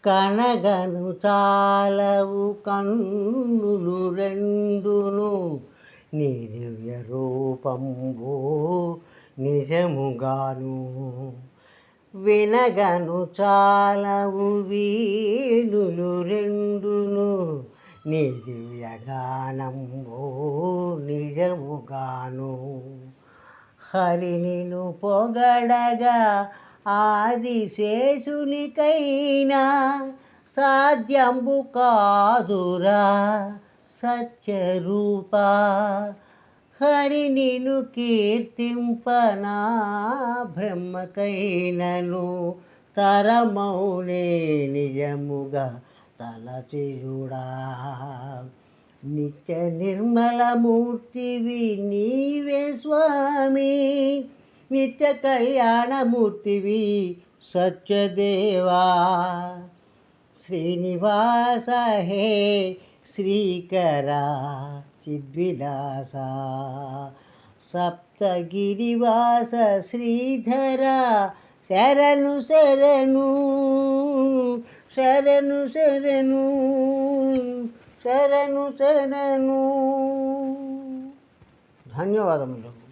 కనగను చాలవు కన్నులు రెండును నీ దివ్య రూపంబు నిజముగాను. వినగను చాలవు వీణులు రెండును నీ దివ్య గానంబు నిజముగాను. హరినిను పొగడగా ఆదిశేషునికైనా సాధ్యంబు కాదురా సత్యరూపా. హరినిను కీర్తింపనా బ్రహ్మకైనను తరమౌనే నిజముగా తలచియుడా. నిత్య నిర్మలమూర్తివి నీవే స్వామి, నిత్య కళ్యాణమూర్తివి సత్యదేవా. శ్రీనివాస హే శ్రీకర చిద్విలాస, సప్తగిరివాస శ్రీధర శరణు శరణు శరణు శరణు శరణు శరణు. ధన్యవాదములు.